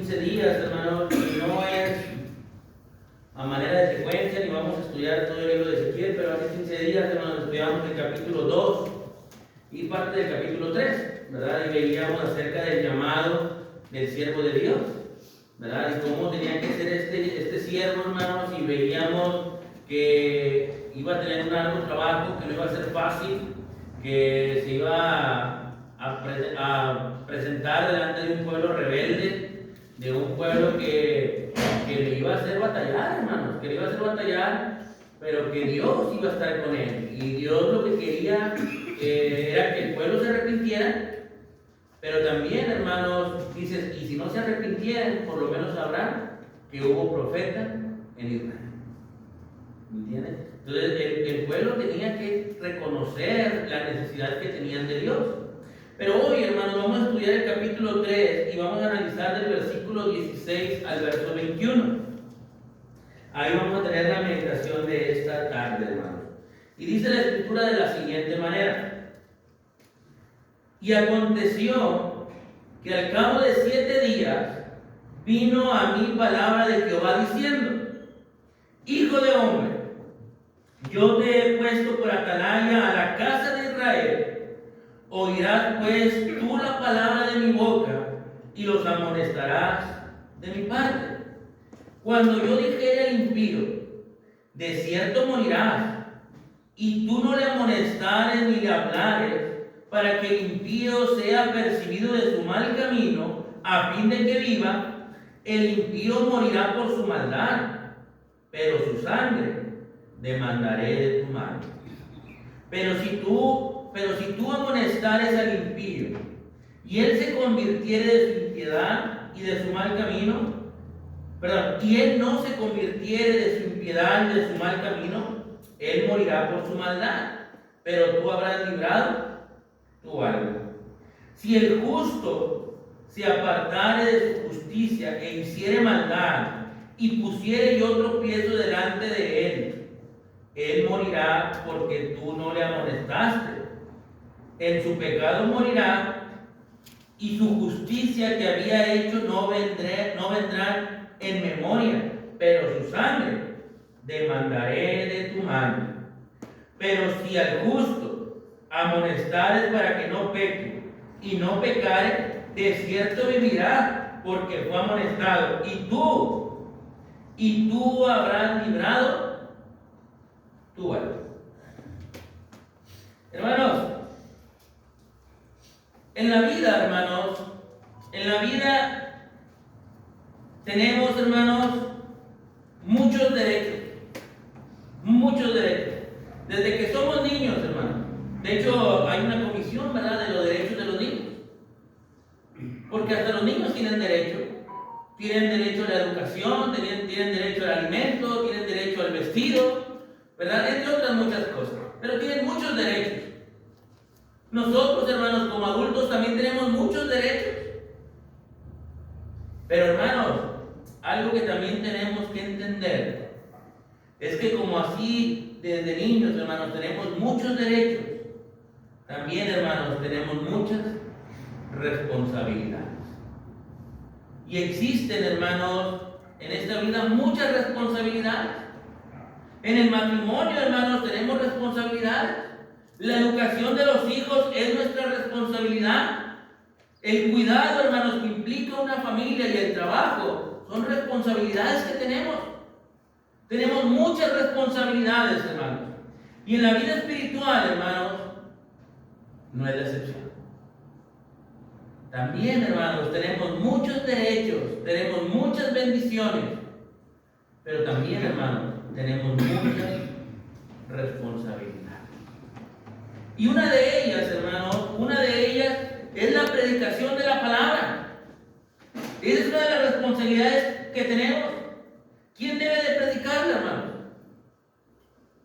15 días, hermanos, y no es a manera de secuencia, ni vamos a estudiar todo el libro de Ezequiel, pero hace 15 días, hermanos, estudiamos el capítulo 2 y parte del capítulo 3, ¿verdad? Y veíamos acerca del llamado del siervo de Dios, ¿verdad? Y cómo tenía que ser este siervo, hermanos, y veíamos que iba a tener un arduo trabajo, que no iba a ser fácil, que se iba a presentar delante de un pueblo rebelde, de un pueblo que le iba a hacer batallar, hermanos, que le iba a hacer batallar, pero que Dios iba a estar con él. Y Dios lo que quería era que el pueblo se arrepintiera, pero también, hermanos, dices, y si no se arrepintieran, por lo menos sabrán que hubo profeta en Israel. ¿Me entiendes? Entonces el pueblo tenía que reconocer la necesidad que tenían de Dios. Pero hoy, hermanos, vamos a estudiar el capítulo 3 y vamos a analizar del versículo 16 al verso 21. Ahí vamos a tener la meditación de esta tarde, hermanos. Y dice la escritura de la siguiente manera: y aconteció que al cabo de 7 días vino a mí palabra de Jehová diciendo: Hijo de hombre, yo te he puesto por atalaya a la casa de Israel. Oirás pues tú la palabra de mi boca y los amonestarás de mi parte. Cuando yo dijere al impío: de cierto morirás, y tú no le amonestares ni le hablares, para que el impío sea percibido de su mal camino, a fin de que viva, el impío morirá por su maldad, pero su sangre demandaré de tu mano. Pero si tú amonestares al impío, y él se convirtiere de su impiedad y de su mal camino, y él no se convirtiere de su impiedad y de su mal camino, él morirá por su maldad, pero tú habrás librado tu alma. Si el justo se apartare de su justicia e hiciere maldad, y pusiere yo tropiezo delante de él morirá porque tú no le amonestaste. En su pecado morirá, y su justicia que había hecho no vendrá en memoria, pero su sangre demandaré de tu mano. Pero si al justo amonestares para que no peque, y no pecare, de cierto vivirá, porque fue amonestado, y tú habrás librado tu alma. Hermanos, en la vida tenemos, hermanos, muchos derechos. Desde que somos niños, hermanos. De hecho, hay una comisión, ¿verdad?, de los derechos de los niños. Porque hasta los niños tienen derecho. Tienen derecho a la educación, tienen derecho al alimento, tienen derecho al vestido, ¿verdad?, entre otras muchas cosas. Pero tienen muchos derechos. Nosotros, hermanos, como adultos también tenemos muchos derechos. Pero, hermanos, algo que también tenemos que entender es que como así desde niños, hermanos, tenemos muchos derechos, también, hermanos, tenemos muchas responsabilidades. Y existen, hermanos, en esta vida muchas responsabilidades. En el matrimonio, hermanos, tenemos responsabilidades. La educación de los hijos es nuestra responsabilidad. El cuidado, hermanos, que implica una familia y el trabajo son responsabilidades que tenemos. Tenemos muchas responsabilidades, hermanos. Y en la vida espiritual, hermanos, no es la excepción. También, hermanos, tenemos muchos derechos, tenemos muchas bendiciones, pero también, hermanos, tenemos muchas responsabilidades. Y una de ellas, hermanos, es la predicación de la palabra. Esa es una de las responsabilidades que tenemos. ¿Quién debe de predicarla, hermanos?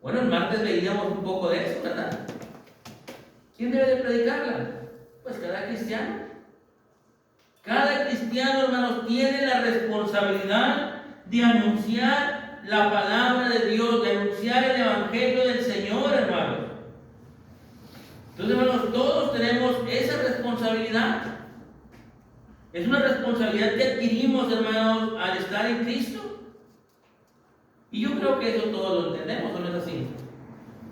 Bueno, el martes veíamos un poco de eso, ¿verdad? ¿Quién debe de predicarla? Pues cada cristiano. Cada cristiano, hermanos, tiene la responsabilidad de anunciar la palabra de Dios, de anunciar el evangelio del Señor, hermanos. Entonces, hermanos, todos tenemos esa responsabilidad. Es una responsabilidad que adquirimos, hermanos, al estar en Cristo. Y yo creo que eso todos lo entendemos, ¿o no es así?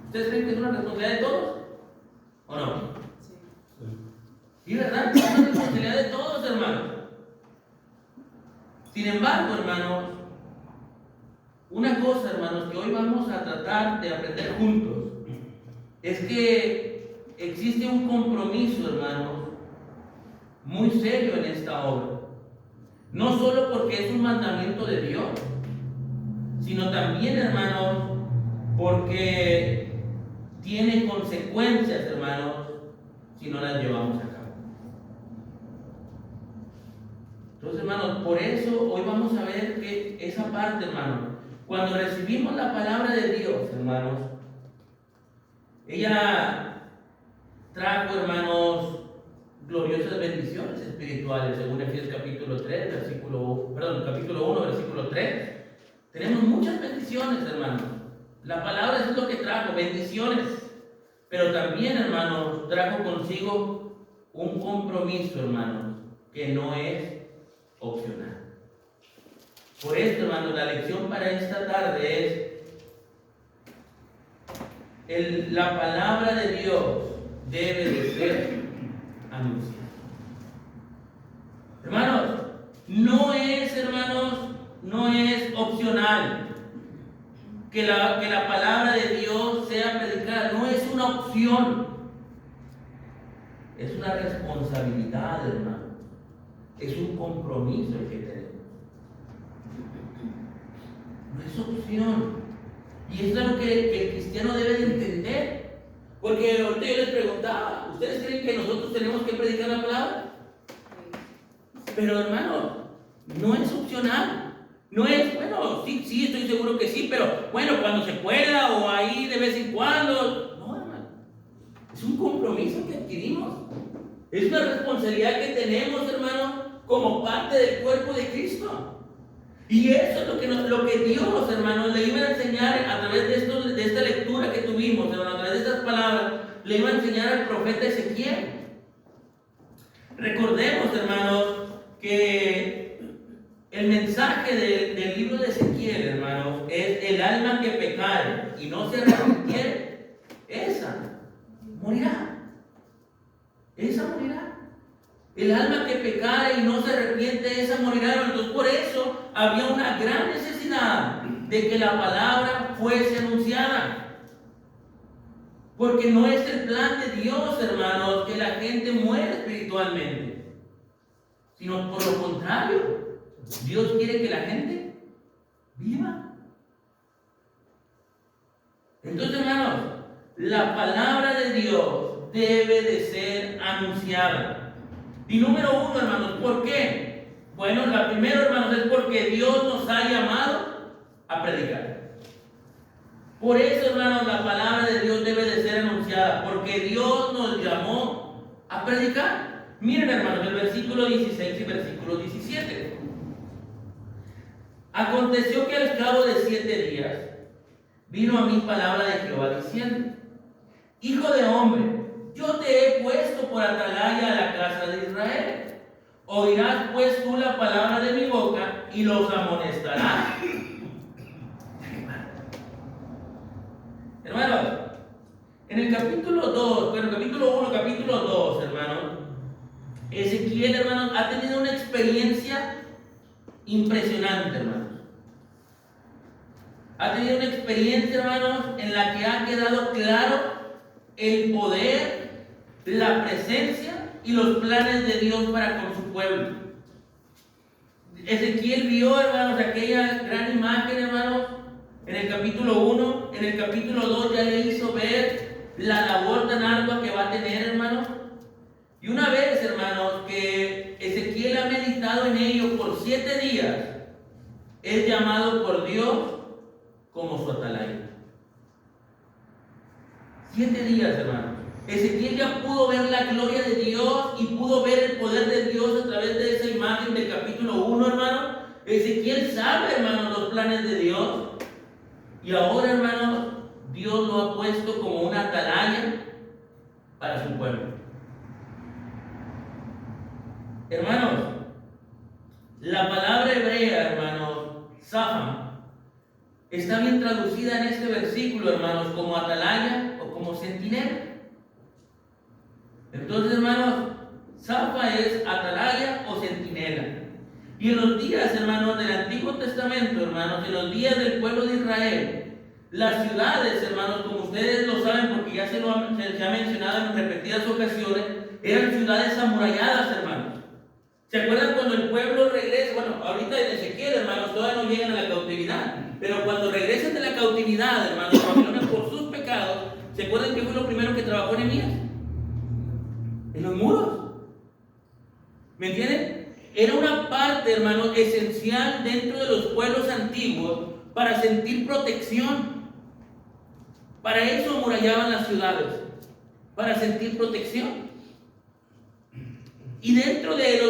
¿Ustedes creen que es una responsabilidad de todos? ¿O no? Sí. Sí, ¿verdad? Es una responsabilidad de todos, hermanos. Sin embargo, hermanos, una cosa, hermanos, que hoy vamos a tratar de aprender juntos, es que existe un compromiso, hermanos, muy serio en esta obra. No solo porque es un mandamiento de Dios, sino también, hermanos, porque tiene consecuencias, hermanos, si no las llevamos a cabo. Entonces, hermanos, por eso hoy vamos a ver que esa parte, hermanos, cuando recibimos la palabra de Dios, hermanos, ella trajo, hermanos, gloriosas bendiciones espirituales, según Efesios capítulo 1, versículo 3. Tenemos muchas bendiciones, hermanos. La palabra es lo que trajo, bendiciones. Pero también, hermanos, trajo consigo un compromiso, hermanos, que no es opcional. Por esto, hermanos, la lección para esta tarde es: la palabra de Dios debe de ser anunciada. Hermanos, no es opcional que la palabra de Dios sea predicada. No es una opción, es una responsabilidad, hermanos. Es un compromiso el que tenemos. No es opción. Y eso es lo que el cristiano debe de entender. Porque ahorita yo les preguntaba, ¿ustedes creen que nosotros tenemos que predicar la palabra? Pero, hermanos, no es opcional. No es, bueno, sí, estoy seguro que sí, pero bueno, cuando se pueda o ahí de vez en cuando. No, hermano. Es un compromiso que adquirimos. Es una responsabilidad que tenemos, hermanos, como parte del cuerpo de Cristo. Y eso es lo que Dios, hermanos, le iba a enseñar a través de esta lectura que tuvimos, hermanos, a través de estas palabras, le iba a enseñar al profeta Ezequiel. Recordemos, hermanos, que el mensaje del libro de Ezequiel, hermanos, es: el alma que pecare y no se arrepintiere, esa morirá. Esa morirá. El alma que pecare y no se arrepiente, esa morirá. Entonces, por eso había una gran necesidad de que la palabra fuese anunciada. Porque no es el plan de Dios, hermanos, que la gente muera espiritualmente, sino por lo contrario, Dios quiere que la gente viva. Entonces, hermanos, la palabra de Dios debe de ser anunciada. Y número uno, hermanos, ¿por qué? Bueno, la primera, hermanos, es porque Dios nos ha llamado a predicar. Por eso, hermanos, la palabra de Dios debe de ser anunciada, porque Dios nos llamó a predicar. Miren, hermanos, el versículo 16 y versículo 17. Aconteció que al cabo de 7 días vino a mí palabra de Jehová diciendo: Hijo de hombre, yo te he puesto por atalaya a la casa de Israel. Oirás pues tú la palabra de mi boca y los amonestarás. Hermanos, en el capítulo 1, capítulo 2, hermanos, Ezequiel, hermanos, ha tenido una experiencia impresionante, hermanos. Ha tenido una experiencia, hermanos, en la que ha quedado claro el poder, la presencia y los planes de Dios para con su pueblo. Ezequiel vio, hermanos, aquella gran imagen, hermanos, en el capítulo 1, en el capítulo 2 ya le hizo ver la labor tan ardua que va a tener, hermanos. Y una vez, hermanos, que Ezequiel ha meditado en ello por 7 días, es llamado por Dios como su atalaya. 7 días, hermanos. Ezequiel ya pudo ver la gloria de Dios y pudo ver el poder de Dios a través de esa imagen del capítulo 1, hermano. Ezequiel sabe, hermanos, los planes de Dios. Y ahora, hermanos, Dios lo ha puesto como una atalaya para su pueblo. Hermanos, La palabra hebrea, hermanos, Safam, está bien traducida en este versículo, hermanos, como atalaya o como centinela. Entonces, hermanos, Zafa es atalaya o centinela. Y en los días, hermanos, del Antiguo Testamento, hermanos, en los días del pueblo de Israel, las ciudades, hermanos, como ustedes lo saben, porque ya se ha mencionado en repetidas ocasiones, eran ciudades amuralladas, hermanos. ¿Se acuerdan cuando el pueblo regresa? Bueno, ahorita en Ezequiel, hermanos, todavía no llegan a la cautividad, pero cuando regresan de la cautividad, hermanos, Babilonia por sus pecados, ¿se acuerdan qué fue lo primero que trabajó Nehemías? En los muros. ¿Me entienden? Era una parte, hermanos, esencial dentro de los pueblos antiguos para sentir protección. Para eso amurallaban las ciudades, para sentir protección. Y dentro de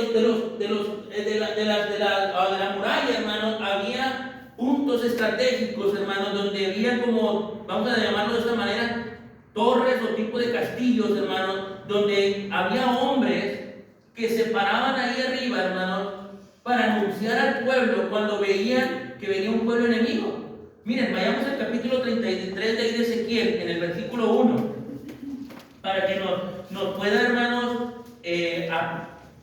la muralla, hermanos, había puntos estratégicos, hermanos, donde había como, vamos a llamarlo de esta manera, torres o tipo de castillos, hermanos, donde había hombres que se paraban ahí arriba, hermanos, para anunciar al pueblo cuando veían que venía un pueblo enemigo. Miren, vayamos al capítulo 33 de Ezequiel, en el versículo 1, para que nos pueda, hermanos,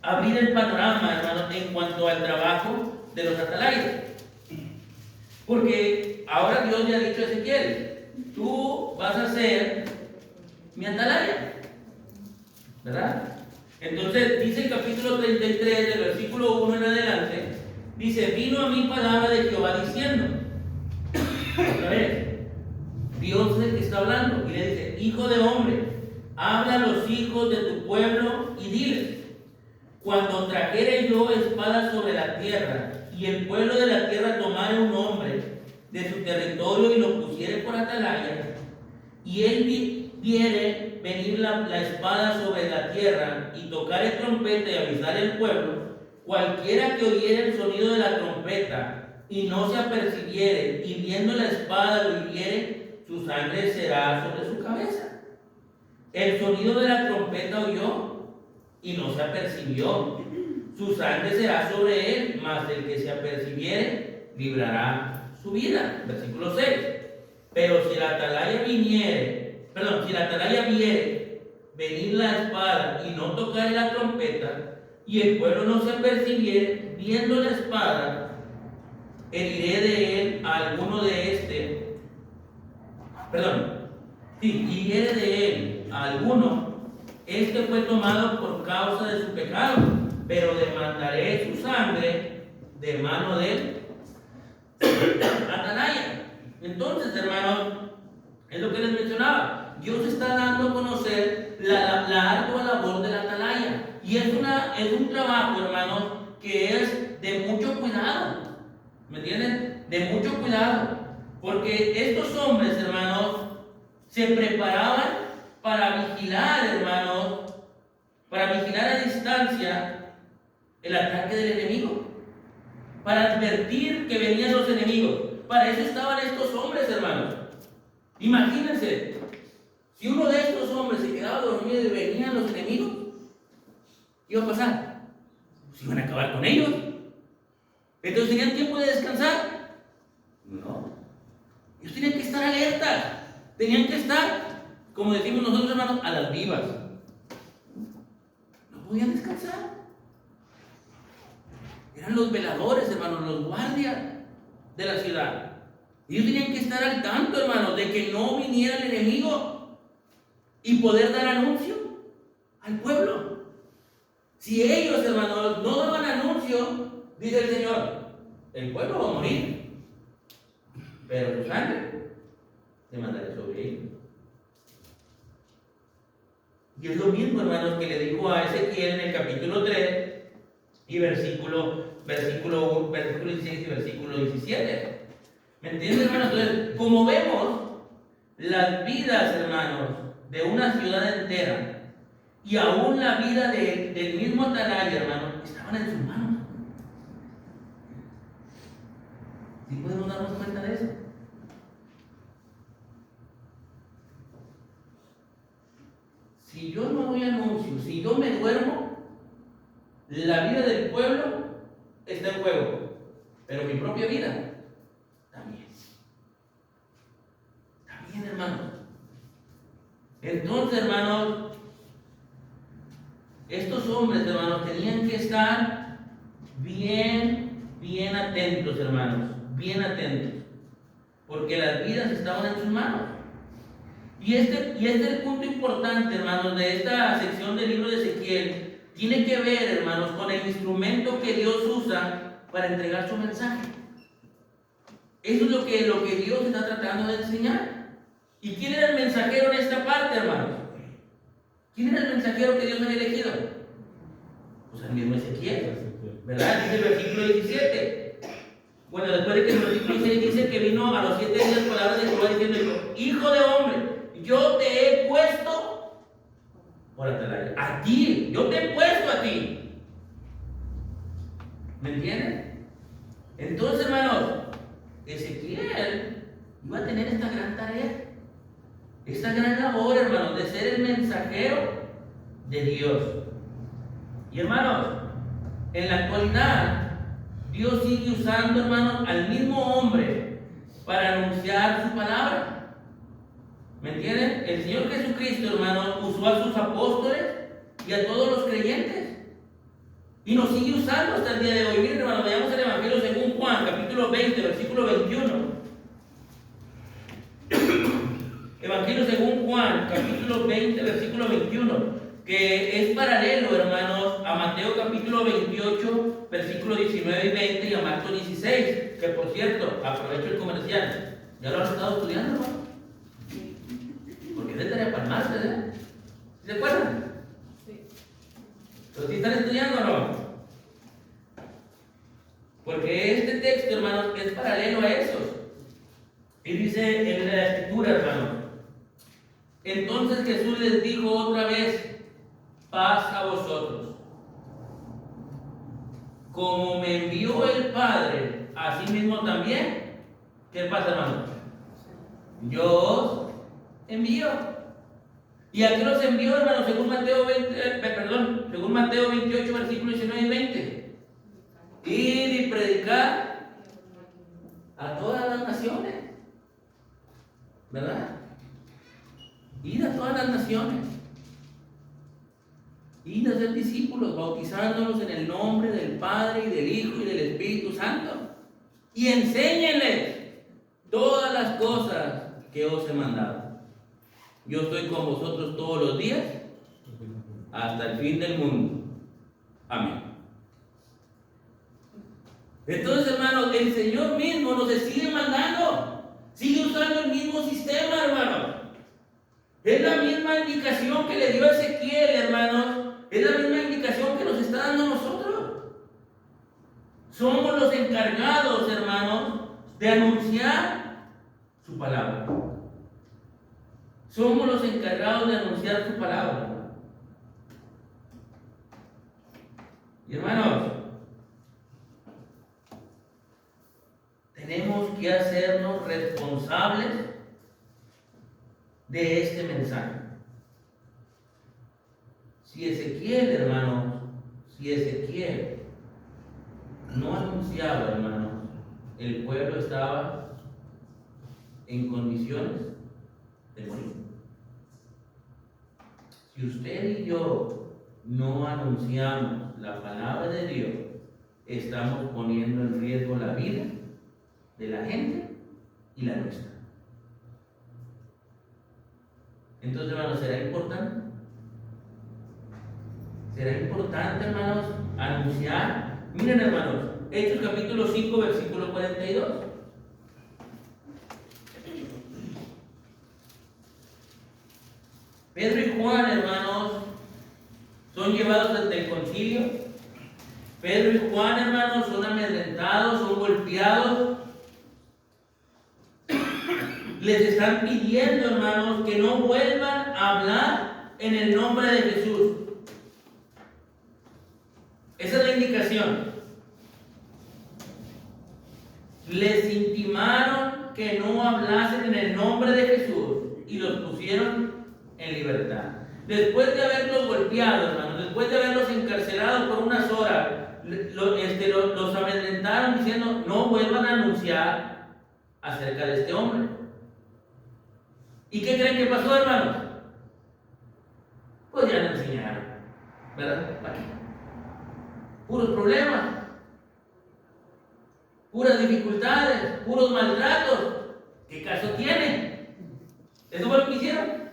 abrir el panorama, hermanos, en cuanto al trabajo de los atalayas. Porque ahora Dios le ha dicho a Ezequiel: tú vas a ser mi atalaya, ¿verdad? Entonces dice el capítulo 33 del versículo 1 en adelante, dice: vino a mí palabra de Jehová diciendo, otra vez, Dios es el que está hablando, y le dice: hijo de hombre, habla a los hijos de tu pueblo y diles: cuando trajere yo espada sobre la tierra, y el pueblo de la tierra tomare un hombre de su territorio y lo pusiere por atalaya, y él viere venir la espada sobre la tierra, y tocare trompeta y avisar el pueblo, cualquiera que oyere el sonido de la trompeta, y no se apercibiere, y viendo la espada lo hiriere, su sangre será sobre su cabeza. El sonido de la trompeta oyó, y no se apercibió, su sangre será sobre él, mas el que se apercibiere librará su vida. Versículo 6. Pero si la atalaya viere venir la espada y no tocare la trompeta, y el pueblo no se apercibiere, viendo la espada, heriré de él a alguno de hiriere de él a alguno. Este fue tomado por causa de su pecado, pero demandaré su sangre de mano de atalaya. Entonces, hermanos, es lo que les mencionaba. Dios está dando a conocer la ardua labor de la atalaya. Y es un trabajo, hermanos, que es de mucho cuidado. ¿Me entienden? De mucho cuidado. Porque estos hombres, hermanos, se preparaban para vigilar, hermanos, para vigilar a distancia el ataque del enemigo, para advertir que venían los enemigos. Para eso estaban estos hombres, hermanos. Imagínense, si uno de estos hombres se quedaba dormido y venían los enemigos, ¿qué iba a pasar? Pues iban a acabar con ellos. Entonces, ¿tenían tiempo de descansar? No. Ellos tenían que estar alertas, tenían que estar, como decimos nosotros, hermanos, a las vivas. No podían descansar. Eran los veladores, hermanos, los guardias de la ciudad. Ellos tenían que estar al tanto, hermanos, de que no viniera el enemigo y poder dar anuncio al pueblo. Si ellos, hermanos, no daban anuncio, dice el Señor, el pueblo va a morir, pero su sangre se mandará sobre ellos. Y es lo mismo, hermanos, que le dijo a Ezequiel en el capítulo 3 y versículo 16 y versículo 17. ¿Me entienden, hermanos? Entonces, como vemos, las vidas, hermanos, de una ciudad entera y aún la vida del mismo atalaya, hermanos, estaban en sus manos. ¿Sí podemos darnos cuenta de eso? Si yo no doy anuncio, si yo me duermo, la vida del pueblo está en juego. propia vida. También, hermanos. Entonces, hermanos, estos hombres, hermanos, tenían que estar bien atentos, hermanos, bien atentos, porque las vidas estaban en sus manos. Y este es el punto importante, hermanos, de esta sección del libro de Ezequiel. Tiene que ver, hermanos, con el instrumento que Dios usa para entregar su mensaje. Eso es lo que Dios está tratando de enseñar. ¿Y quién era el mensajero en esta parte, hermanos? ¿Quién era el mensajero que Dios había elegido? Pues el mismo Ezequiel, ¿verdad? Dice el versículo 17. Bueno, después de que el versículo 16 dice que vino a los 7 días palabras de Jehová diciendo: Hijo de hombre, yo te he puesto por atalaya. A ti, yo te he puesto a ti. ¿Me entienden? Entonces, hermanos, Ezequiel iba a tener esta gran tarea, esta gran labor, hermanos, de ser el mensajero de Dios. Y, hermanos, en la actualidad, Dios sigue usando, hermanos, al mismo hombre para anunciar su palabra. ¿Me entienden? El Señor Jesucristo, hermanos, usó a sus apóstoles y a todos los creyentes. Y nos sigue usando hasta el día de hoy. Miren, hermanos, veamos el Evangelio según Juan, capítulo 20, versículo 21. Evangelio según Juan, capítulo 20, versículo 21, que es paralelo, hermanos, a Mateo capítulo 28, versículo 19 y 20, y a Marcos 16, que por cierto, aprovecho el comercial. ¿Ya lo han estado estudiando, hermano? Porque es de tarea para más, ¿verdad? ¿Se acuerdan? Sí. ¿Pero si están estudiando o no? Porque este texto, hermanos, es paralelo a esos. Y dice en la escritura, hermanos: entonces Jesús les dijo otra vez: paz a vosotros. Como me envió el Padre, así mismo también. ¿Qué pasa, hermanos? Yo os envío. ¿Y a qué los envió, hermanos? Según Mateo 28, versículos 19 y 20. Ir y predicar a todas las naciones, ¿verdad? Ir a todas las naciones. Ir a ser discípulos, bautizándolos en el nombre del Padre y del Hijo y del Espíritu Santo. Y enséñenles todas las cosas que os he mandado. Yo estoy con vosotros todos los días hasta el fin del mundo. Amén. Entonces, hermanos, el Señor mismo nos sigue mandando. Sigue usando el mismo sistema, hermanos. Es la misma indicación que le dio a Ezequiel, hermanos. Es la misma indicación que nos está dando a nosotros. Somos los encargados, hermanos, de anunciar su palabra. Somos los encargados de anunciar su palabra. Y, hermanos, tenemos que hacernos responsables de este mensaje. Si Ezequiel, hermanos, no anunciaba, hermanos, el pueblo estaba en condiciones de morir. Si usted y yo no anunciamos la palabra de Dios, estamos poniendo en riesgo la vida de la gente y la nuestra. Entonces, hermanos, ¿será importante? ¿Será importante, hermanos, anunciar? Miren, hermanos, Hechos capítulo 5, versículo 42. Pedro y Juan, hermanos, son llevados ante el concilio. Pedro y Juan, hermanos, son amedrentados, son golpeados. Les están pidiendo, hermanos, que no vuelvan a hablar en el nombre de Jesús. Esa es la indicación. Les intimaron que no hablasen en el nombre de Jesús y los pusieron en libertad. Después de haberlos golpeado, hermanos, después de haberlos encarcelado por unas horas, los amedrentaron diciendo: no vuelvan a anunciar acerca de este hombre. ¿Y qué creen que pasó, hermanos? Pues ya no enseñaron, ¿verdad? Aquí. Puros problemas, puras dificultades, puros maltratos. ¿Qué caso tiene? ¿Eso fue lo que hicieron?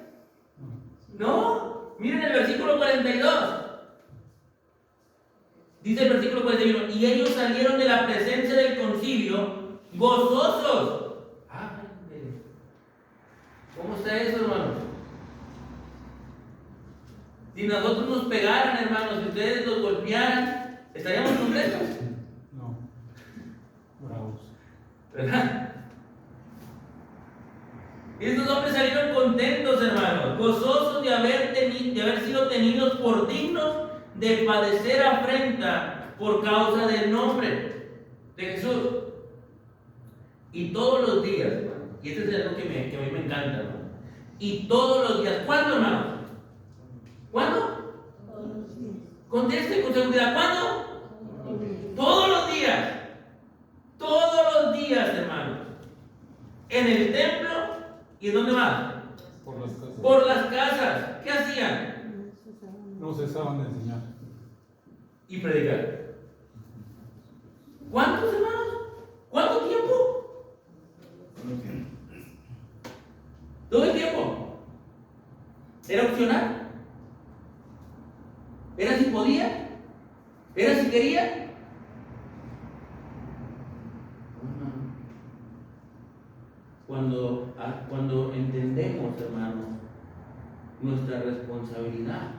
No. Miren el versículo 42. Dice el versículo 41: y ellos salieron de la presencia del concilio gozosos. ¿Cómo está eso, hermanos? Si nosotros nos pegaran, hermanos, si ustedes nos golpearan, ¿estaríamos contentos? No. Bravos. ¿Verdad? Y estos hombres salieron contentos, hermanos, gozosos de haber sido tenidos por dignos de padecer afrenta por causa del nombre de Jesús. Y todos los días, hermano, y este es algo que a mí me encanta, hermano. Y todos los días, ¿cuándo, hermano? ¿Cuándo? Conteste con seguridad, ¿cuándo? Todos los días. Todos los días, hermano. En el templo, ¿y en dónde más? Por las casas. Por las casas. ¿Qué hacían? No cesaban de enseñar. Y predicar. ¿Cuántos, hermanos? ¿Cuánto tiempo? Todo el tiempo. ¿Era opcional? ¿Era si podía? ¿Era si quería? Cuando entendemos, hermanos, nuestra responsabilidad,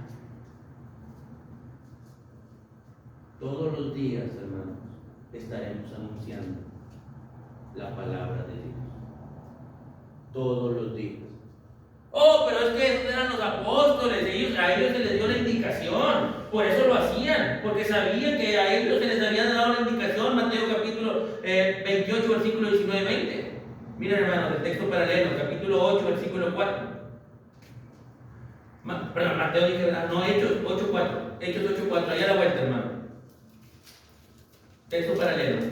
todos los días, hermanos, estaremos anunciando la palabra de Dios. Todos los días. Oh, pero es que esos eran los apóstoles, a ellos se les dio la indicación, por eso lo hacían, porque sabían que a ellos se les había dado la indicación. Mateo capítulo 28, versículo 19-20. Miren, hermanos, el texto paralelo, capítulo 8, versículo 4. Perdón, Mateo dije, ¿verdad? No, Hechos 8:4. Hechos 8:4, allá a la vuelta, hermano. Texto paralelo.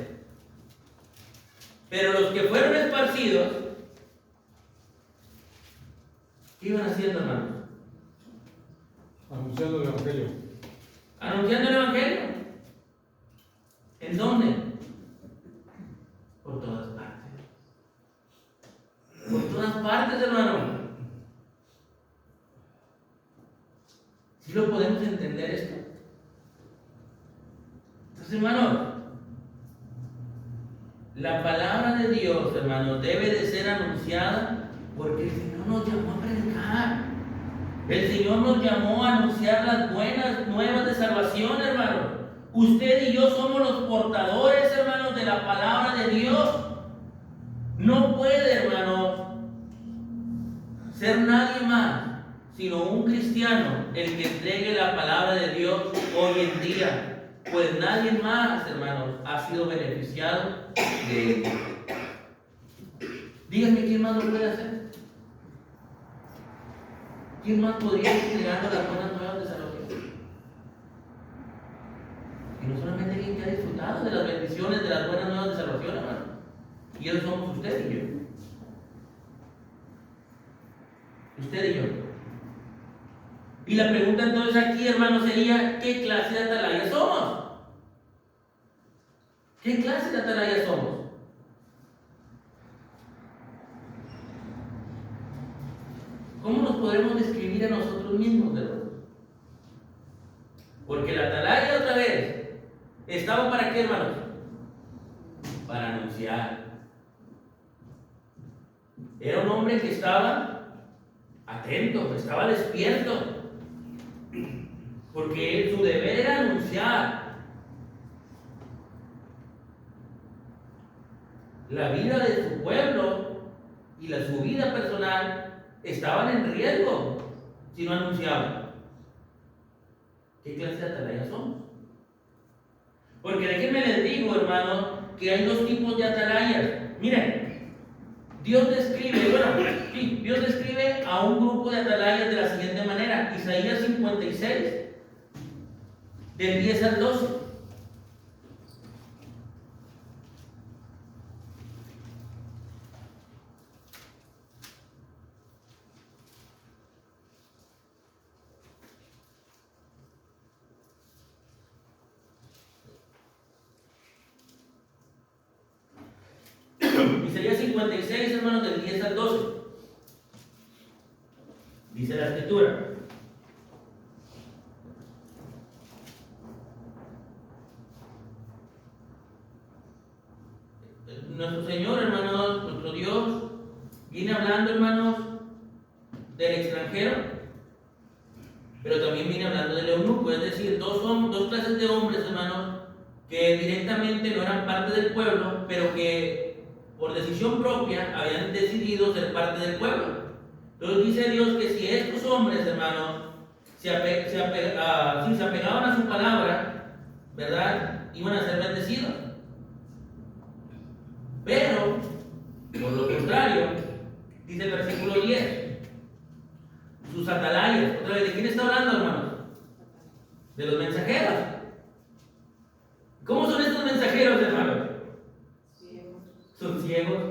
Pero los que fueron esparcidos, ¿qué iban haciendo, hermanos? Anunciando el Evangelio. Anunciando el Evangelio. ¿En dónde? Por todas partes. Por todas partes, hermano. ¿Sí lo podemos entender esto? Entonces, hermano, la palabra de Dios, hermano, debe de ser anunciada, porque el Señor nos llamó a predicar. El Señor nos llamó a anunciar las buenas nuevas de salvación, hermano. Usted y yo somos los portadores, hermanos, de la palabra de Dios. No puede, hermano, ser nadie más sino un cristiano el que entregue la palabra de Dios hoy en día, pues nadie más, hermanos, ha sido beneficiado de él. Díganme, ¿quién más lo puede hacer? ¿Quién más podría ir entregando las buenas nuevas de salvación? Y no solamente alguien que ha disfrutado de las bendiciones de las buenas nuevas de salvación, hermano. Y eso somos usted y yo. Usted y yo. Y la pregunta entonces aquí, hermano, sería: ¿qué clase de atalaya somos? ¿Qué clase de atalaya somos? ¿Cómo nos podremos describir a nosotros mismos, hermano? Porque la atalaya, otra vez, ¿estaba para qué, hermanos? Para anunciar. Era un hombre que estaba atento, estaba despierto, porque su deber era anunciar. La vida de su pueblo y su vida personal estaban en riesgo si no anunciaban. ¿Qué clase de atalaya somos? Porque déjenme les digo, hermano, que hay dos tipos de atalayas. Miren, Dios describe a un grupo de atalayas de la siguiente manera: Isaías 56, del 10 al 12. Isaías 56, hermanos, del 10 al 12. Dice la Escritura. Nuestro Señor, hermanos, nuestro Dios, viene hablando, hermanos, del extranjero, pero también viene hablando del eunuco, es decir, dos clases de hombres, hermanos, que directamente no eran parte del pueblo, pero que por decisión propia habían decidido ser parte del pueblo. Entonces dice Dios que si estos hombres, hermanos, se apegaban a su palabra, ¿verdad?, iban a ser bendecidos. Pero, por lo contrario, dice el versículo 10, sus atalayas. Otra vez, ¿de quién está hablando, hermanos? De los mensajeros. ¿Cómo son estos mensajeros, hermanos? Ciegos. Son ciegos.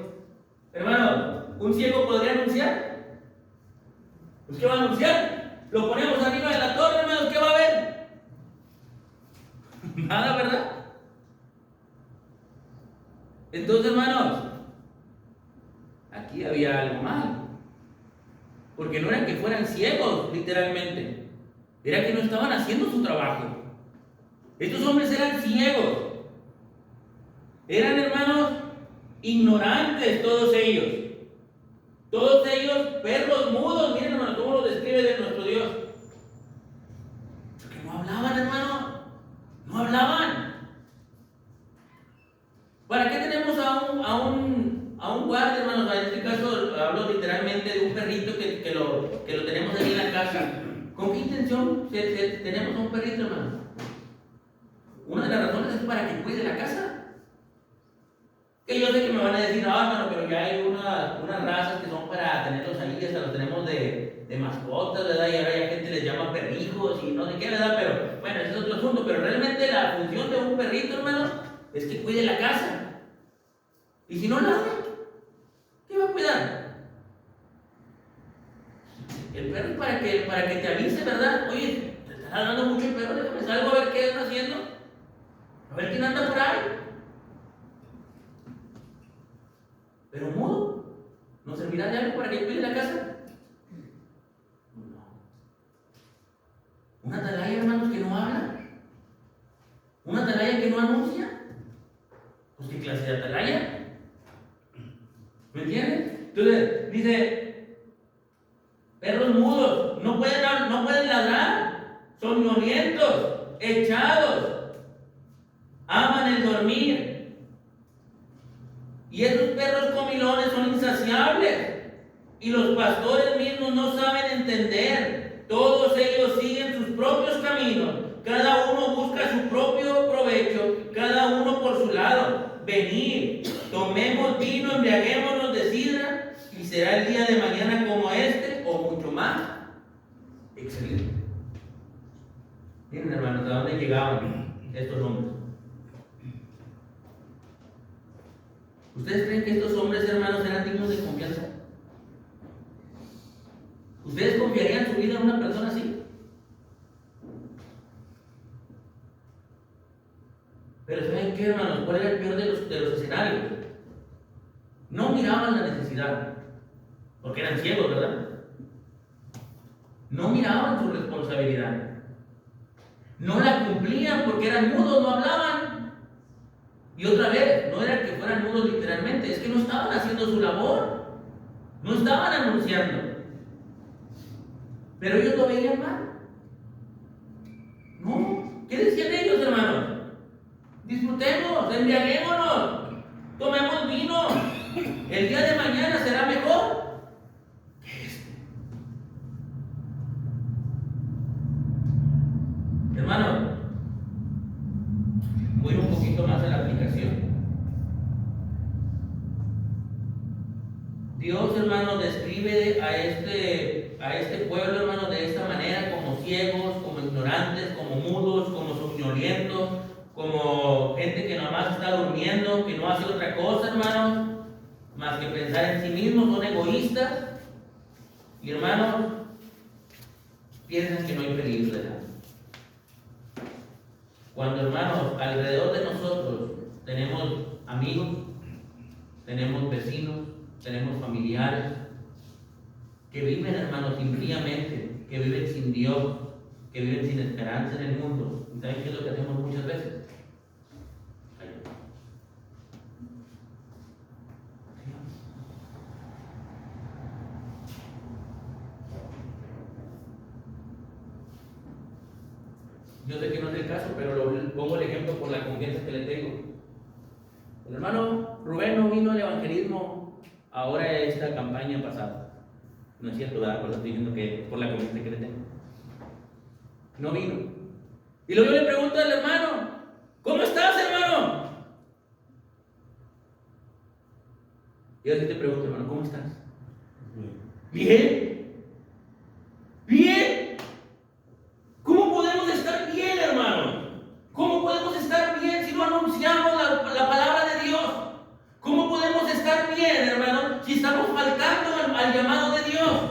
Hermano, ¿un ciego podría anunciar? Pues, ¿qué va a anunciar? Lo ponemos arriba de la torre, hermanos, ¿qué va a haber? Nada, ¿verdad? Entonces, hermanos, aquí había algo mal. Porque no era que fueran ciegos, literalmente. Era que no estaban haciendo su trabajo. Estos hombres eran ciegos. Eran, hermanos, ignorantes todos ellos. Todos ellos, perros mudos. Miren, hermano, cómo lo describe de nuestro Dios. Porque no hablaban, hermano. No hablaban. ¿Para qué tenemos a un guardia, hermanos? En este caso hablo literalmente de un perrito que lo tenemos aquí en la casa. ¿Con qué intención tenemos a un perrito, hermano? Una de las razones es para que cuide la casa. Que yo sé que me van a decir, no, hermano, pero ya hay unas razas que son para tenerlos ahí, hasta los tenemos de mascotas, ¿verdad? Y ahora ya gente les llama perrijos y no sé qué, ¿verdad? Pero bueno, ese es otro asunto. Pero realmente la función de un perrito, hermano, es que cuide la casa. Y si no ladra, ¿qué va a cuidar? El perro es para que te avise, ¿verdad? Oye, te está ladrando mucho el perro, déjame salgo a ver qué está haciendo. A ver quién anda por ahí. Pero mudo, ¿no servirá de algo para que cuide la casa? No. Una atalaya, hermanos, que no habla. Una atalaya que no anuncia. Pues, ¿qué clase de atalaya? ¿Me entiendes? Entonces, dice, perros mudos, no pueden ladrar, somnolientos, echados, aman el dormir. Y esos perros comilones son insaciables. Y los pastores mismos no saben entender. Todos ellos siguen sus propios caminos. Cada uno busca su propio provecho, cada uno por su lado. Venid, tomemos vino, embriaguémonos de sidra, y será el día de mañana como este, o mucho más. Excelente. Miren, hermanos, ¿a dónde llegaban estos hombres? ¿Ustedes creen que estos hombres, hermanos, eran dignos de confianza? ¿Ustedes confiarían su vida en una persona así? Pero ¿saben qué, hermanos? ¿Cuál era el peor de los escenarios? No miraban la necesidad, porque eran ciegos, ¿verdad? No miraban su responsabilidad. No la cumplían porque eran mudos, no hablaban. Y otra vez, no era que fueran mudos literalmente, es que no estaban haciendo su labor. No estaban anunciando. Pero ellos lo veían mal. No. ¿Qué decían ellos, hermanos? Disfrutemos, embriaguémonos, tomemos vino. El día de mañana será mejor que este. Hermano, voy un poquito más a la aplicación. Dios, hermano, describe a este pueblo, hermano, de esta manera, como ciegos, como ignorantes, como mudos, como somnolientos, como gente que nomás está durmiendo, que no hace otra cosa, hermanos, más que pensar en sí mismos, son egoístas. Y, hermanos, piensan que no hay peligro de nada. Cuando, hermanos, alrededor de nosotros tenemos amigos, tenemos vecinos, tenemos familiares que viven, hermanos, impíamente, que viven sin Dios, que viven sin esperanza en el mundo. ¿Y saben qué es lo que hacemos muchas veces? Yo sé que no es el caso, pero pongo el ejemplo por la confianza que le tengo. El hermano Rubén no vino al evangelismo ahora esta campaña pasada. No es cierto, ¿verdad? Por eso estoy diciendo que por la confianza que le tengo. No vino. Y luego yo le pregunto al hermano, ¿cómo estás, hermano? Y yo te pregunto, hermano, ¿cómo estás? Bien. Bien. ¿Cómo podemos estar bien, hermano? ¿Cómo podemos estar bien si no anunciamos la palabra de Dios? ¿Cómo podemos estar bien, hermano, si estamos faltando al llamado de Dios?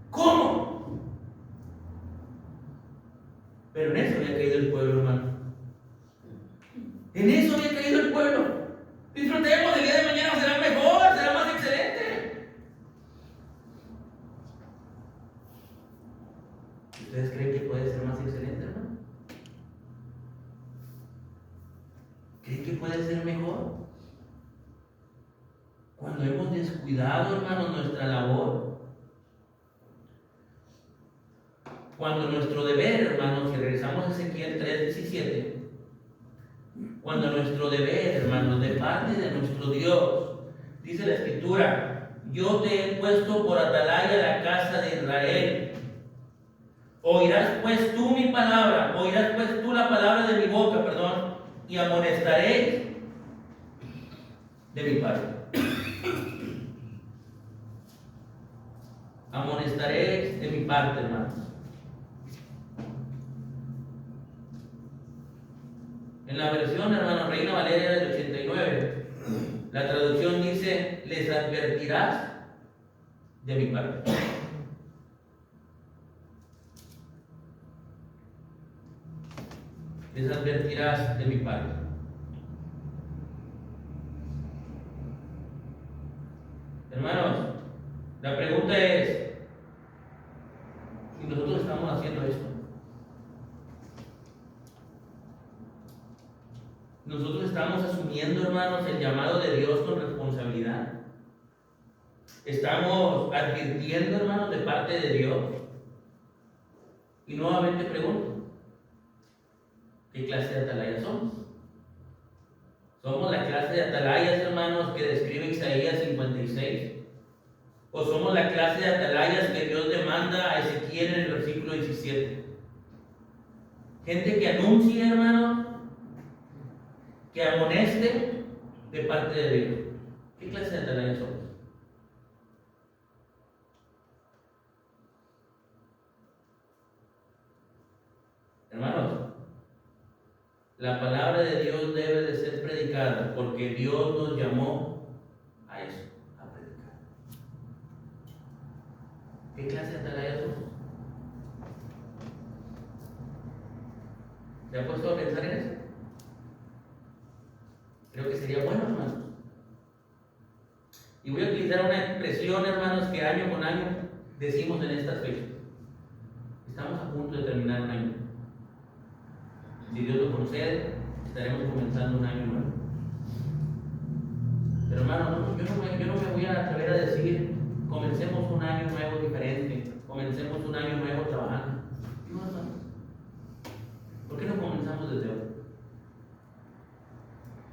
¿Cómo? Pero en eso había caído el pueblo, hermano. En eso había caído el pueblo. Disfrutemos, el día de mañana será mejor, será más excelente. ¿Ustedes creen que puede ser más excelente, hermano? ¿Creen que puede ser mejor? Cuando hemos descuidado, hermano, nuestra labor. Cuando nuestro deber, hermano, si regresamos a Ezequiel 3:17, cuando nuestro deber, hermano, de parte de nuestro Dios, dice la Escritura, yo te he puesto por atalaya la casa de Israel. Oirás pues tú mi palabra, oirás pues tú la palabra de mi boca, perdón, y amonestaréis de mi parte. Amonestaréis de mi parte, hermanos. En la versión, hermano, Reina Valera del 89, la traducción dice, les advertirás de mi parte. Les advertirás de mi parte. Hermanos, la pregunta es, si nosotros estamos haciendo esto, nosotros estamos asumiendo, hermanos, el llamado de Dios con responsabilidad. Estamos advirtiendo, hermanos, de parte de Dios. Y nuevamente pregunto, ¿qué clase de atalayas somos? ¿Somos la clase de atalayas, hermanos, que describe Isaías 56? ¿O somos la clase de atalayas que Dios demanda a Ezequiel en el versículo 17? Gente que anuncie, hermanos, que amoneste de parte de Dios. ¿Qué clase de atalayas somos? Hermanos, la palabra de Dios debe de ser predicada porque Dios nos llamó a eso, a predicar. ¿Qué clase de atalaya somos? ¿Se ha puesto a pensar en eso? Creo que sería bueno, hermanos. Y voy a utilizar una expresión, hermanos, que año con año decimos en estas fechas. Estamos a punto de terminar un año. Si Dios lo concede, estaremos comenzando un año nuevo. Pero hermano, yo no me voy a atrever a decir, comencemos un año nuevo diferente, comencemos un año nuevo trabajando. No, hermano. ¿Por qué no comenzamos desde hoy?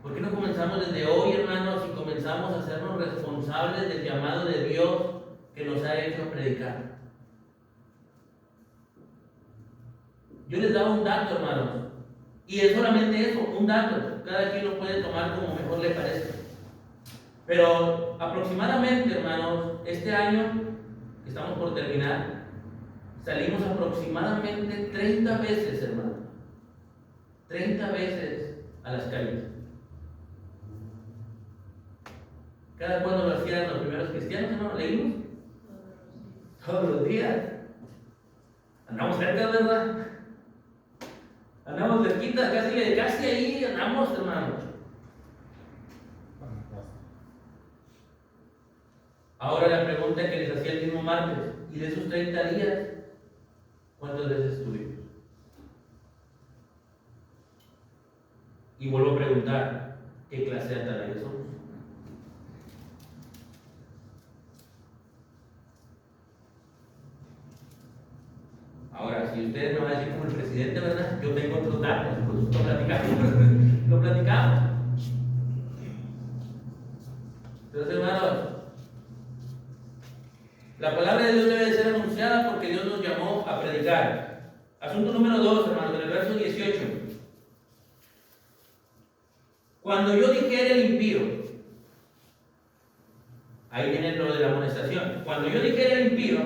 ¿Por qué no comenzamos desde hoy, hermanos, y comenzamos a hacernos responsables del llamado de Dios que nos ha hecho a predicar? Yo les daba un dato, hermanos, y es solamente eso, un dato. Cada quien lo puede tomar como mejor le parezca. Pero aproximadamente, hermanos, este año que estamos por terminar, salimos aproximadamente 30 veces, hermanos. 30 veces a las calles. ¿Cada cuándo lo hacían los primeros cristianos, hermano? ¿Leímos? Todos los días. Andamos cerca, ¿verdad? Andamos cerquita, casi ahí andamos, hermano. Ahora la pregunta que les hacía el mismo martes, ¿y de esos 30 días, cuántas veces estuvimos? Y vuelvo a preguntar, ¿qué clase de atalaya somos? Ahora, si ustedes me van a decir como el presidente, ¿verdad? Yo tengo otros datos, pues lo platicamos. Lo platicamos. Entonces, hermanos, la palabra de Dios debe de ser anunciada porque Dios nos llamó a predicar. Asunto número 2, hermanos, del verso 18. Cuando yo dijere el impío, ahí viene lo de la amonestación. Cuando yo dijere el impío,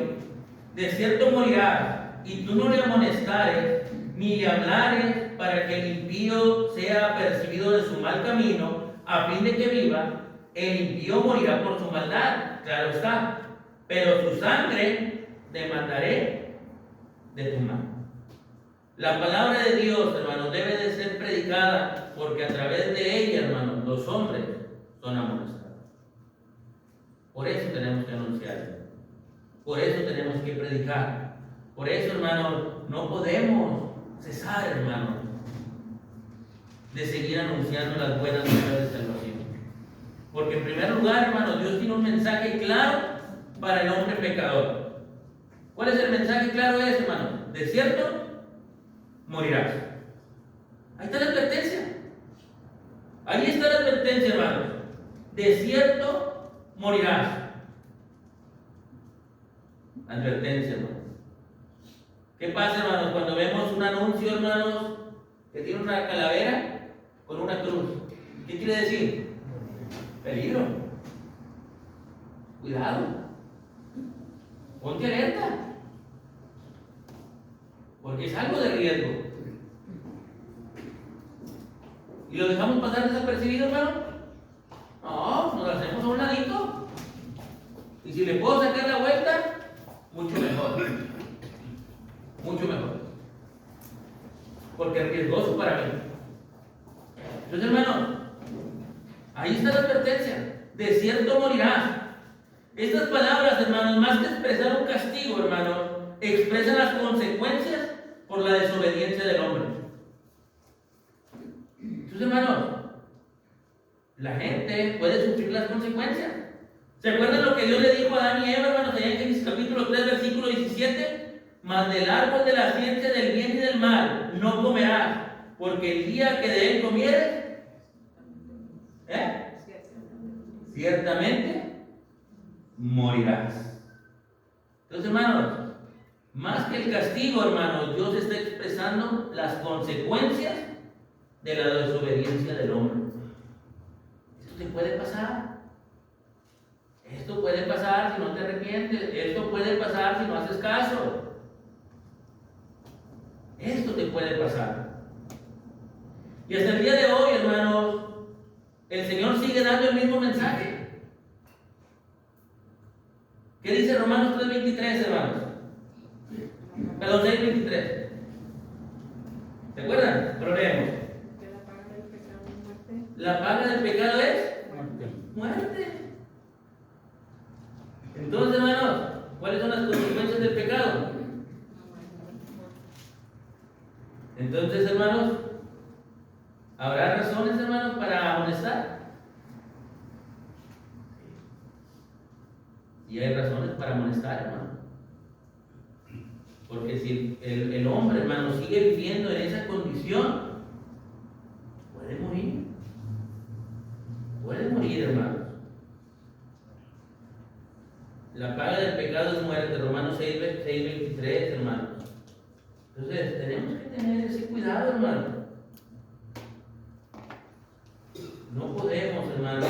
de cierto morirá, y tú no le amonestares, ni le hablares para que el impío sea apercibido de su mal camino, a fin de que viva, el impío morirá por su maldad, claro está, pero su sangre demandaré de tu mano. La palabra de Dios, hermanos, debe de ser predicada, porque a través de ella, hermanos, los hombres son amonestados. Por eso tenemos que anunciarla. Por eso tenemos que predicar. Por eso, hermanos, no podemos cesar, hermanos, de seguir anunciando las buenas nuevas de salvación. Porque en primer lugar, hermanos, Dios tiene un mensaje claro para el hombre pecador. ¿Cuál es el mensaje claro ese, hermanos? De cierto, morirás. Ahí está la advertencia. Ahí está la advertencia, hermanos. De cierto, morirás. Advertencia, hermanos. ¿Qué pasa, hermanos, cuando vemos un anuncio, hermanos, que tiene una calavera con una cruz? ¿Qué quiere decir? Peligro. Cuidado. Ponte alerta. Porque es algo de riesgo. ¿Y lo dejamos pasar desapercibido, hermano? No, nos hacemos a un ladito. Y si le puedo sacar la vuelta, mucho mejor. Mucho mejor. Porque es riesgoso para mí. Entonces, hermano, ahí está la advertencia. De cierto morirás. Estas palabras, hermanos, más que expresar un castigo, hermanos, expresan las consecuencias por la desobediencia del hombre. Entonces, hermanos, la gente puede sufrir las consecuencias. ¿Se acuerdan lo que Dios le dijo a Adán y Eva, hermanos, allá en Génesis capítulo 3, versículo 17? Mas del árbol de la ciencia del bien y del mal no comerás, porque el día que de él comieres, ciertamente morirás. Entonces, hermanos, más que el castigo, hermanos, Dios está expresando las consecuencias de la desobediencia del hombre. Esto te puede pasar. Esto puede pasar si no te arrepientes. Esto puede pasar si no haces caso. Esto te puede pasar. Y hasta el día de hoy, hermanos, el Señor sigue dando el mismo mensaje. ¿Qué dice Romanos 3:23, hermanos? Perdón, 6:23. ¿Se acuerdan? Lo leemos. La paga del pecado es muerte. Entonces, hermanos, ¿cuáles son las consecuencias del pecado? Entonces, hermanos, ¿habrá razones, hermanos, para amonestar? Y hay razones para amonestar, hermano. Porque si el hombre, hermano, sigue viviendo en esa condición, puede morir. Puede morir, hermanos. La paga del pecado es muerte, Romanos 6:23, hermanos. Entonces, tenemos que tener ese cuidado, hermano. No podemos, hermano,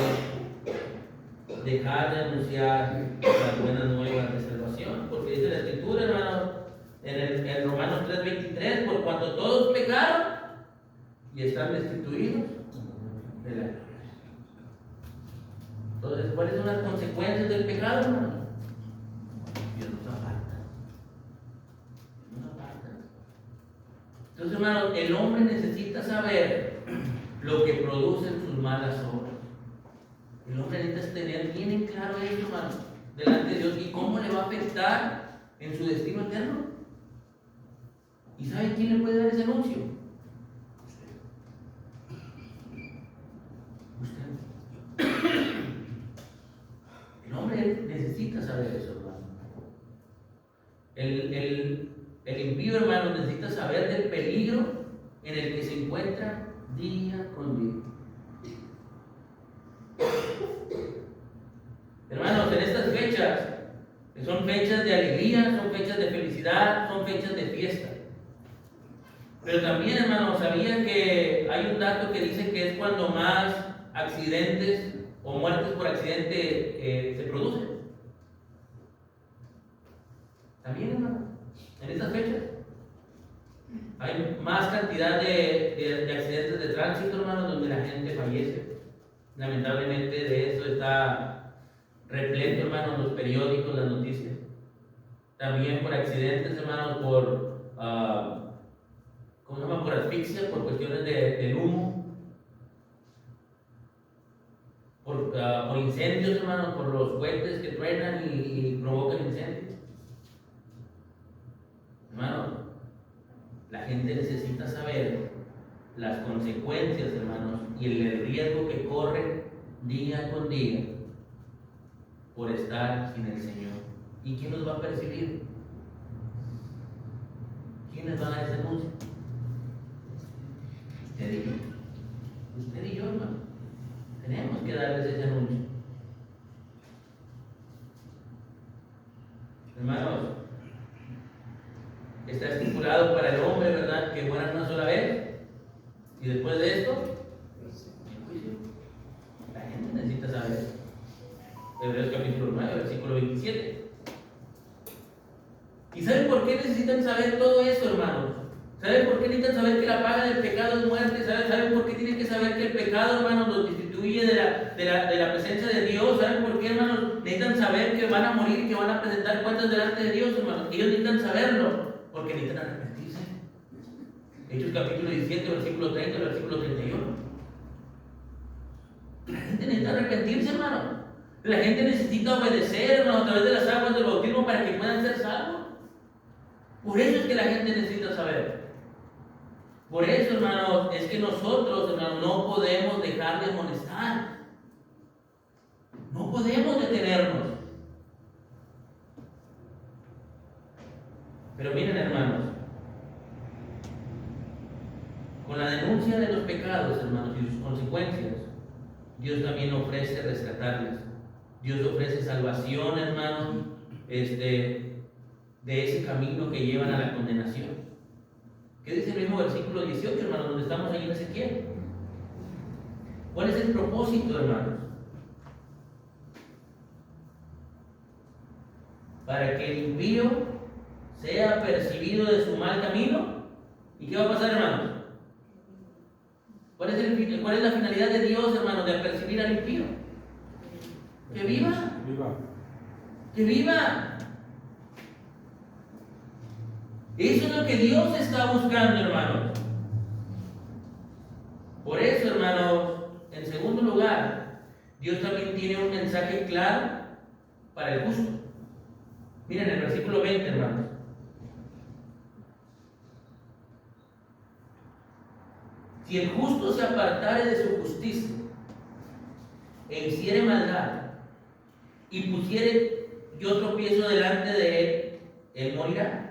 dejar de anunciar las buenas nuevas de salvación, porque dice la Escritura, hermano, en Romanos 3:23, por cuanto todos pecaron y están destituidos de la gloria. Entonces, ¿cuáles son las consecuencias del pecado, hermano? Dios nos aparta. Dios nos aparta. Entonces, hermano, el hombre necesita saber lo que producen sus malas obras. El hombre necesita tener bien en claro esto, hermano, de cómo le va a afectar en su destino eterno. ¿Y sabe quién le puede dar ese anuncio? Usted. El hombre necesita saber eso, hermano. El impío, hermano, necesita saber del peligro en el que se encuentra día con día. Hermanos, en estas fechas, que son fechas de alegría, son fechas de felicidad, son fechas de fiesta. Pero también, hermanos, ¿sabían que hay un dato que dice que es cuando más accidentes o muertes por accidente se producen? También, hermanos, en estas fechas hay más cantidad de accidentes de tránsito, hermanos, donde la gente fallece. Lamentablemente de eso está repleto, hermanos, los periódicos, las noticias. También por accidentes, hermanos, por ¿cómo se llama? Por asfixia, por cuestiones del humo, por incendios, hermanos, por los cohetes que truenan y provocan incendios. Hermanos, la gente necesita saber las consecuencias, hermanos, y el riesgo que corre día con día por estar sin el Señor. ¿Y quién nos va a percibir? ¿Quiénes van a ese anuncio? Usted y yo. Usted y yo, hermano. Tenemos que darles ese anuncio. Hermanos, está estipulado para el hombre, ¿verdad?, que muera una sola vez. Y después de esto, el juicio. La gente necesita saber. Hebreos capítulo 9, versículo 27. ¿Y saben por qué necesitan saber todo eso, hermanos? ¿Saben por qué necesitan saber que la paga del pecado es muerte? ¿Saben por qué tienen que saber que el pecado, hermanos, los destituye de la presencia de Dios? ¿Saben por qué, hermanos, necesitan saber que van a morir y que van a presentar cuentas delante de Dios, hermanos? Ellos necesitan saberlo, porque necesitan arrepentirse. Hechos capítulo 17, versículo 30, versículo 31. La gente necesita arrepentirse, hermano. La gente necesita obedecer, hermano, a través de las aguas del bautismo para que puedan ser salvos. Por eso es que la gente necesita saber. Por eso, hermanos, es que nosotros, hermanos, no podemos dejar de amonestar. No podemos detenernos. Pero miren, hermanos, con la denuncia de los pecados, hermanos, y sus consecuencias, Dios también ofrece rescatarles. Dios ofrece salvación, hermanos, de ese camino que llevan a la condenación. ¿Qué dice el mismo versículo 18, hermanos, donde estamos ahí en Ezequiel? ¿Cuál es el propósito, hermanos? Para que el impío sea percibido de su mal camino. ¿Y qué va a pasar, hermanos? ¿Cuál es la finalidad de Dios, hermanos, de apercibir al impío? Que viva. Que viva. Eso es lo que Dios está buscando, hermanos. Por eso, hermanos, en segundo lugar, Dios también tiene un mensaje claro para el justo. Miren el versículo 20, hermanos. Si el justo se apartare de su justicia, e hiciere maldad, y pusiere yo tropiezo delante de él morirá.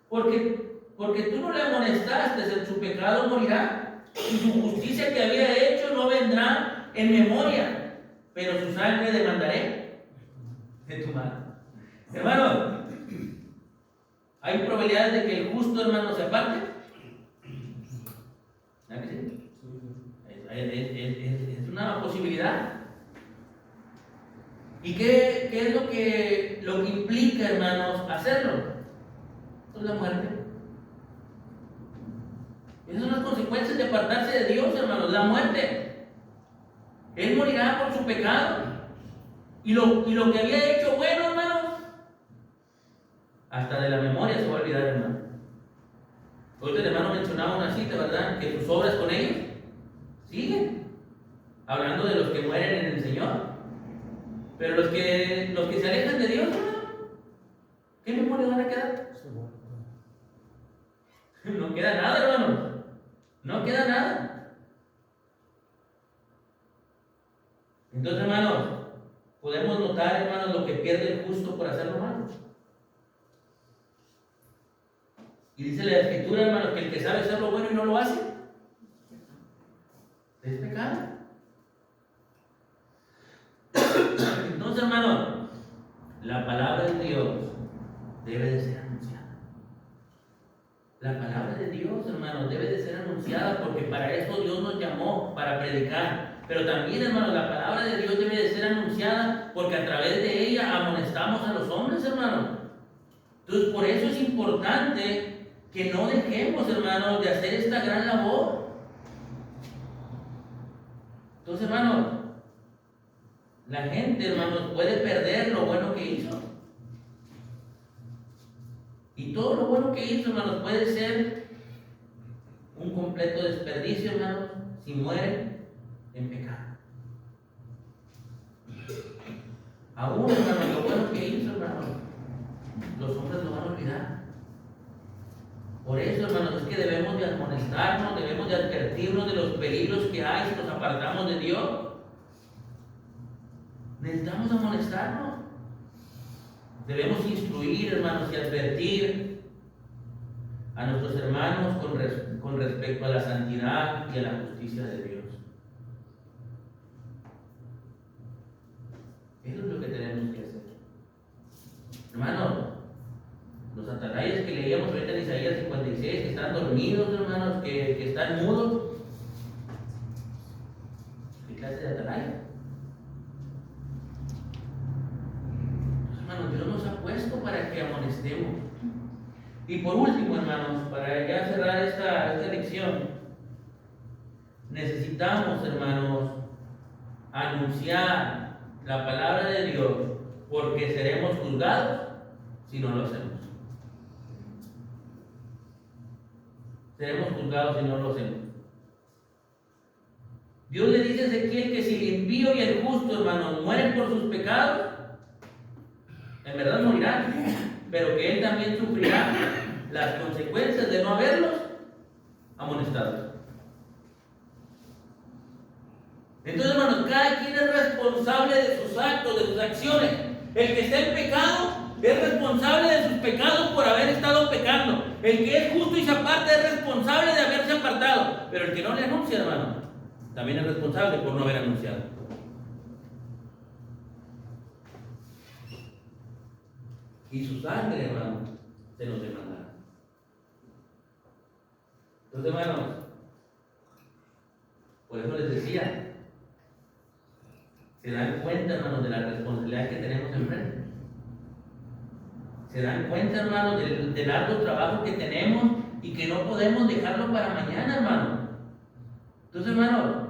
Porque tú no le amonestaste, en su pecado morirá, y su justicia que había hecho no vendrá en memoria, pero su sangre demandaré de tu mano. Hermano, ¿hay probabilidades de que el justo, hermano, se aparte? ¿Verdad que sí? Es una posibilidad. ¿Y qué es lo que implica, hermanos, hacerlo? Pues la muerte. Esas son las consecuencias de apartarse de Dios, hermanos, la muerte. Él morirá por su pecado. Y lo que había hecho bueno, hermanos, hasta de la memoria se va a olvidar, hermano. Ahorita el hermano mencionaba una cita, ¿verdad? Que sus obras con ellos siguen. Hablando de los que mueren en el Señor. Pero los que se alejan de Dios, hermano, ¿qué memorias van a quedar? Se borra. No queda nada, hermanos. No queda nada. Entonces, hermanos, podemos notar, hermanos, lo que pierde el justo por hacer lo malo. Y dice la Escritura, hermanos, que el que sabe hacer lo bueno y no lo hace, es pecado. Entonces, hermanos, la palabra de Dios debe de ser anunciada. La palabra de Dios, hermanos, debe de ser anunciada, porque para eso Dios nos llamó, para predicar. Pero también, hermanos, la palabra de Dios debe de ser anunciada, porque a través de ella amonestamos a los hombres, hermanos. Entonces, por eso es importante que no dejemos, hermanos, de hacer esta gran labor. Entonces, hermanos, la gente, hermanos, puede perder lo bueno que hizo. Y todo lo bueno que hizo, hermanos, puede ser un completo desperdicio, hermanos, si muere en pecado. Aún, hermanos, lo bueno que hizo, hermanos, los hombres lo van a olvidar. Por eso, hermanos, es que debemos de amonestarnos, debemos de advertirnos de los peligros que hay si nos apartamos de Dios. Necesitamos amonestarnos. Debemos instruir, hermanos, y advertir a nuestros hermanos con respecto a la santidad y a la justicia de Dios. Eso es lo que tenemos que hacer. Hermanos, los atalayas que leíamos ahorita en Isaías 56, que están dormidos, hermanos, que están mudos. ¿Qué clase de atalaya? Hermanos, Dios nos ha puesto para que amonestemos. Y por último, hermanos, para ya cerrar esta lección, necesitamos, hermanos, anunciar la palabra de Dios, porque seremos juzgados si no lo hacemos. Seremos juzgados si no lo hacemos. Dios le dice a Ezequiel que si el impío y el justo, hermanos, mueren por sus pecados, en verdad morirán, pero que él también sufrirá las consecuencias de no haberlos amonestados. Entonces, hermanos, cada quien es responsable de sus actos, de sus acciones. El que está en pecado es responsable de sus pecados por haber estado pecando. El que es justo y se aparta es responsable de haberse apartado. Pero el que no le anuncia, hermano, también es responsable por no haber anunciado. Y su sangre, hermano, se nos demandará. Entonces, hermanos, por eso les decía, se dan cuenta, hermanos, de la responsabilidad que tenemos enfrente. Se dan cuenta, hermanos, del arduo trabajo que tenemos y que no podemos dejarlo para mañana, hermano. Entonces, hermanos,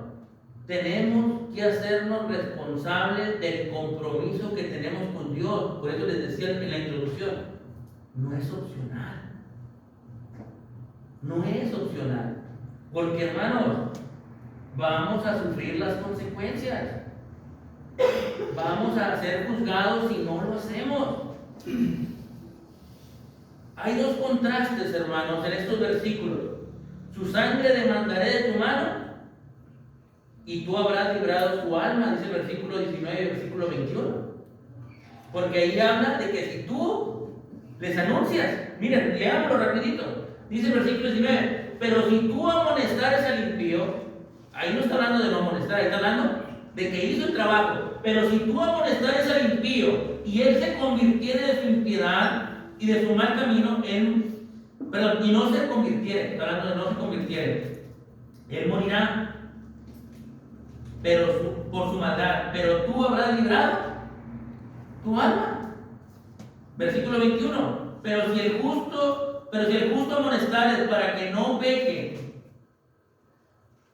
tenemos que hacernos responsables del compromiso que tenemos con Dios. Por eso les decía en la introducción, no es opcional. No es opcional. Porque, hermanos, vamos a sufrir las consecuencias. Vamos a ser juzgados si no lo hacemos. Hay dos contrastes, hermanos, en estos versículos. Su sangre demandaré de tu mano y tú habrás librado su alma, dice el versículo 19 y el versículo 21. Porque ahí habla de que si tú les anuncias, miren, leámoslo rapidito. Dice el versículo 19, pero si tú amonestares al impío, ahí no está hablando de no amonestar, está hablando de que hizo el trabajo. Pero si tú amonestares al impío y él se convirtiere de su impiedad y de su mal camino, y no se convirtiere, está hablando de no se convirtiere, él morirá por su maldad, pero tú habrás librado tu alma. Versículo 21, pero si el justo amonestares para que no peque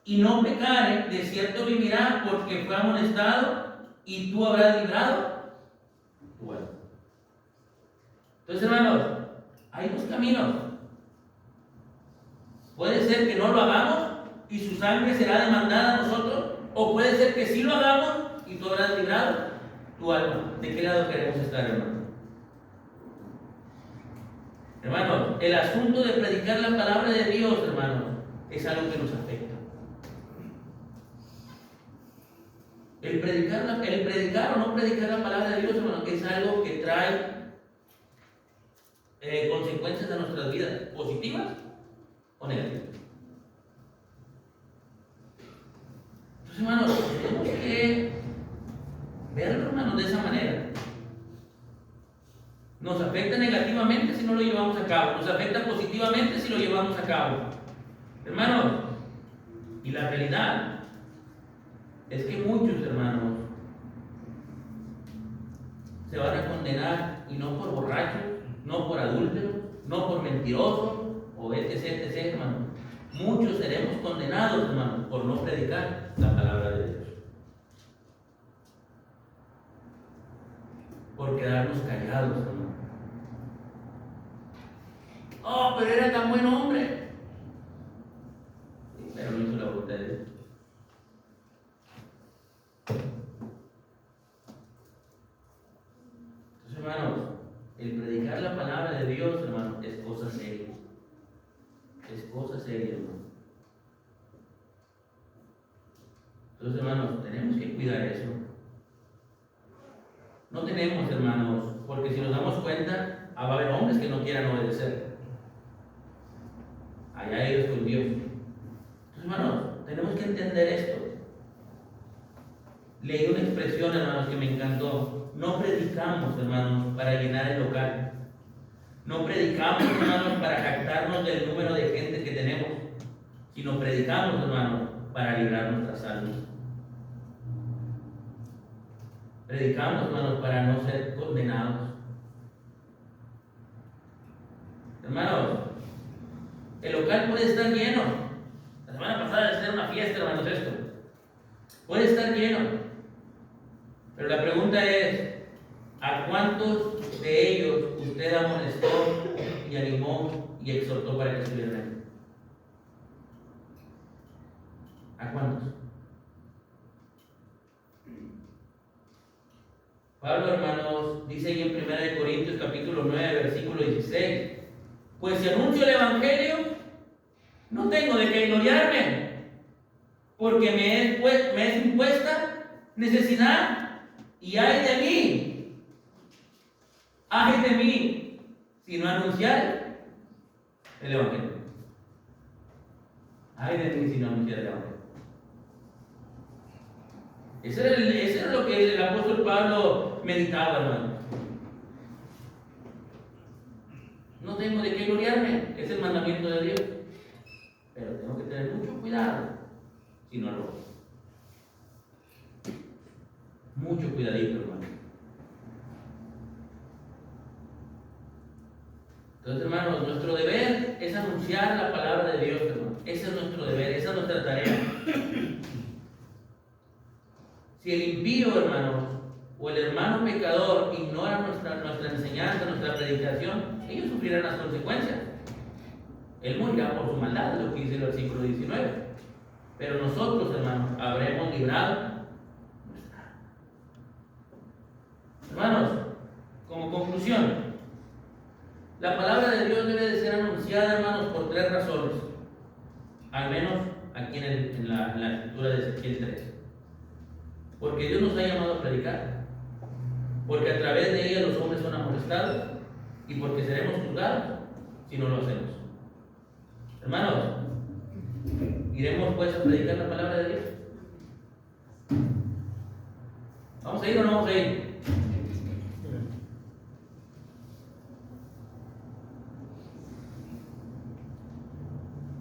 y no pecare, de cierto vivirá, porque fue amonestado y tú habrás librado tu alma. Entonces, hermanos, hay dos caminos. Puede ser que no lo hagamos y su sangre será demandada a nosotros, o puede ser que sí lo hagamos y tú habrás librado tu alma. ¿De qué lado queremos estar, hermano? Hermanos, el asunto de predicar la palabra de Dios, hermanos, es algo que nos afecta. El predicar o no predicar la palabra de Dios, hermanos, es algo que trae consecuencias a nuestras vidas, positivas o negativas. Entonces, hermanos, tenemos que verlo, hermanos, de esa manera. Nos afecta negativamente si no lo llevamos a cabo, nos afecta positivamente si lo llevamos a cabo. Hermanos, y la realidad es que muchos, hermanos, se van a condenar, y no por borrachos, no por adúlteros, no por mentirosos, o etc, hermanos. Muchos seremos condenados, hermanos, por no predicar la palabra de Dios. Por quedarnos callados, hermanos. Oh, pero era tan buen hombre. Pero no hizo la voluntad de Dios. Entonces, hermanos, el predicar la palabra de Dios, hermanos, es cosa seria. Es cosa seria, hermanos. Entonces, hermanos, tenemos que cuidar eso. No tenemos, hermanos, porque si nos damos cuenta, va a haber hombres que no quieran obedecer. Allá ellos con Dios. Entonces, hermanos, tenemos que entender esto. Leí una expresión, hermanos, que me encantó. No predicamos, hermanos, para llenar el local. No predicamos, hermanos, para jactarnos del número de gente que tenemos, sino predicamos, hermanos, para librar nuestras almas. Predicamos, hermanos, para no ser condenados. Hermanos, el local puede estar lleno. La semana pasada de hacer una fiesta, hermanos, esto. Puede estar lleno. Pero la pregunta es, ¿a cuántos de ellos usted amonestó y animó y exhortó para que estuvieran ahí? ¿A cuántos? Pablo, hermanos, dice ahí en 1 Corintios capítulo 9, versículo 16, pues si anuncio el Evangelio, no tengo de qué gloriarme, porque me es impuesta necesidad, y ay de mí, si no anunciar el Evangelio. Ay de mí si no anunciar el Evangelio. Ese era lo que el apóstol Pablo meditaba, hermano. No tengo de qué gloriarme, es el mandamiento de Dios. Pero tengo que tener mucho cuidado si no lo hago. Mucho cuidadito, hermano. Entonces, hermanos, nuestro deber es anunciar la palabra de Dios, hermano. Ese es nuestro deber, esa es nuestra tarea. Si el impío, hermanos, o el hermano pecador ignora nuestra enseñanza, nuestra predicación, ellos sufrirán las consecuencias. Él morirá por su maldad, es lo que dice el versículo 19. Pero nosotros, hermanos, habremos librado nuestra alma. Hermanos, como conclusión, la palabra de Dios debe de ser anunciada, hermanos, por 3 razones. Al menos aquí en la escritura de Ezequiel 3. Porque Dios nos ha llamado a predicar. Porque a través de ella los hombres son amonestados. Y porque seremos juzgados si no lo hacemos. Hermanos, ¿iremos pues a predicar la palabra de Dios? ¿Vamos a ir o no vamos a ir?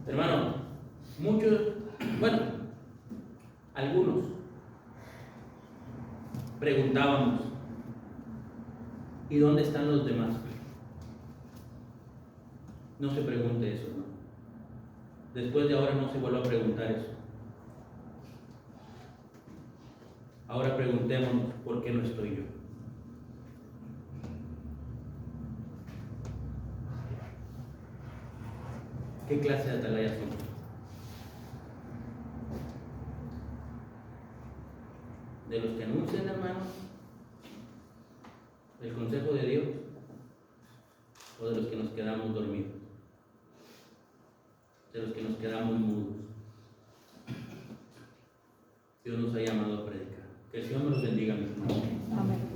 Hermano, algunos preguntábamos, ¿y dónde están los demás? No se pregunte eso, ¿no? Después de ahora no se vuelva a preguntar eso. Ahora preguntémonos, ¿por qué no estoy yo? ¿Qué clase de atalaya somos? ¿De los que anuncian, hermanos, el consejo de Dios? o de los que nos quedamos dormidos, de los que nos quedamos mudos. Dios nos ha llamado a predicar. Que el Señor nos bendiga, mis hermanos. Amén.